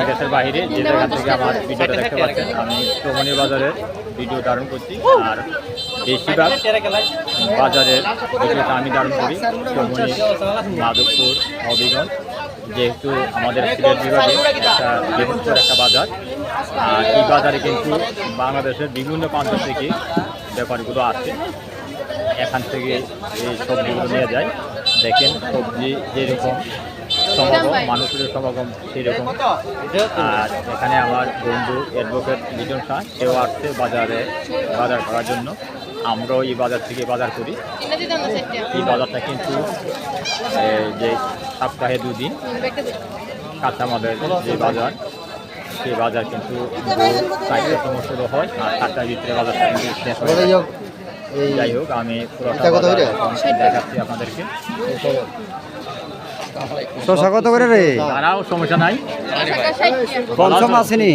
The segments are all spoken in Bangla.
দেশের বাইরে যে জায়গা থেকে আমার ভিডিওটা দেখতে পাচ্ছেন, আমি চৌমনি বাজারের ভিডিও ধারণ করছি। আর বেশিরভাগ বাজারের ভিডিওটা আমি ধারণ করি চৌমনি, মাধবপুর, হবিগঞ্জ, যেহেতু আমাদের সিলেট বিভাগে একটা বৃহত্তর একটা বাজার। আর এই বাজারে কিন্তু বাংলাদেশের বিভিন্ন প্রান্ত থেকে ব্যাপারগুলো আসে, এখান থেকে এই সবজিগুলো নিয়ে যায়। দেখেন সবজি যেরকম সমাগম, মানুষের সমাগম সেরকম। আর এখানে আমার বন্ধু অ্যাডভোকেট লিটন শাহ, সেও আসছে বাজার করার জন্য। আমরাও এই বাজার থেকে বাজার করি। এই বাজারটা কিন্তু যে সপ্তাহে 2 দিন কাঁচামালের যে বাজার, সেই বাজার কিন্তু 4টার সময় শুরু হয় আর 4টার ভিতরে বাজারটা কিন্তু শেষ হয়ে যায়। যাই হোক, আমি পুরোটা দেখাচ্ছি আপনাদেরকে। শশা কত করে রে? তারাও সমস্যা নাই, কম আসেনি।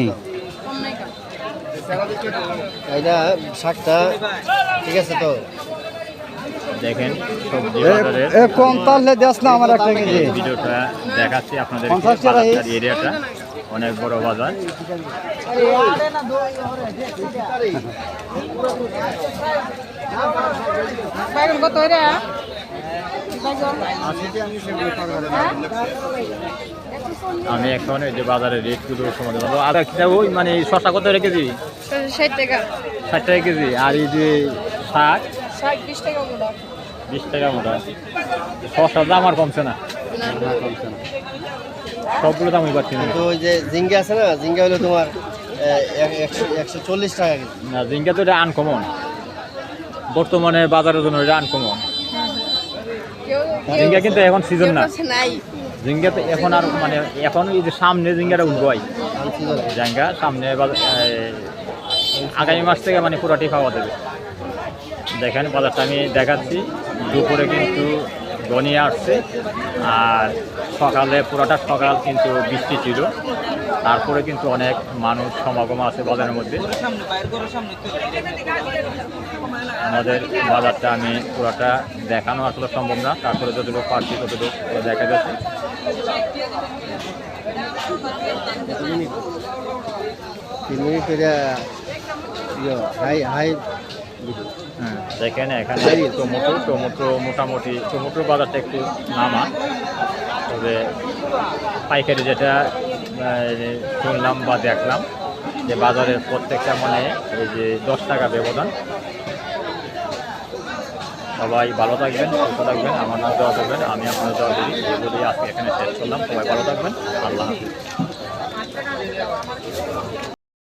এটা শাকটা ঠিক আছে তো? দেখেন সবজি বাজারের কম তাহলে দেশ না আমার একটা কেজি। ভিডিওটা দেখাচ্ছি আপনাদের। 50 টাকা এরিয়াটা অনেক বড় বাজার। কত আমি এখন এই যে বাজারের রেটগুলো সম্বন্ধে বলবো। আর একটা ওই মানে শসা কত রেখেছি? 60 টাকা। 60 টাকা কেজি। আর এই যে শাক 20 টাকা মোটা। 20 টাকা মোটা। শসার দাম আর কমছে না, সবগুলো দামই পাচ্ছি না। তো ওই যে ঝিঙ্গা আছে না, ঝিঙ্গা হলো তোমার 140 টাকা কেজি। না, ঝিঙ্গা তো এটা আনকমন, বর্তমানে বাজারের জন্য এটা আনকমন। ঝিঙ্গা কিন্তু এখন সিজন না, ঝিঙ্গা তো এখন আর মানে এখন এই যে সামনে ঝিঙ্গাটা উঠবই, ঝিঙ্গা সামনে আগামী মাস থেকে মানে পুরোটাই পাওয়া যাবে। দেখেন বাজারটা আমি দেখাচ্ছি। দুপুরে কিন্তু ঘনিয়ে আসছে, আর সকালে পুরোটা সকাল কিন্তু বৃষ্টি ছিল। তারপরে কিন্তু অনেক মানুষ সমাগম আছে বাজারের মধ্যে। আমাদের বাজারটা আমি পুরোটা দেখানো আসলে সম্ভব না, তারপরে যতটুকু পারছি ততটুকু দেখা যাচ্ছে। দেখেন এখানে টমেটো মোটামুটি টমেটোর বাজারটা একটু নামা, তবে পাইকারি যেটা শুনলাম বা দেখলাম যে বাজারের প্রত্যেকটা মানে এই যে 10 টাকা ব্যবধান। সবাই ভালো থাকবেন, সুস্থ থাকবেন, আমার নাম দোয়া করবেন, আমি আপনার দোয়া করি। এগুলোই আজকে এখানে শেষ করলাম। সবাই ভালো থাকবেন, আল্লাহ হাফিজ।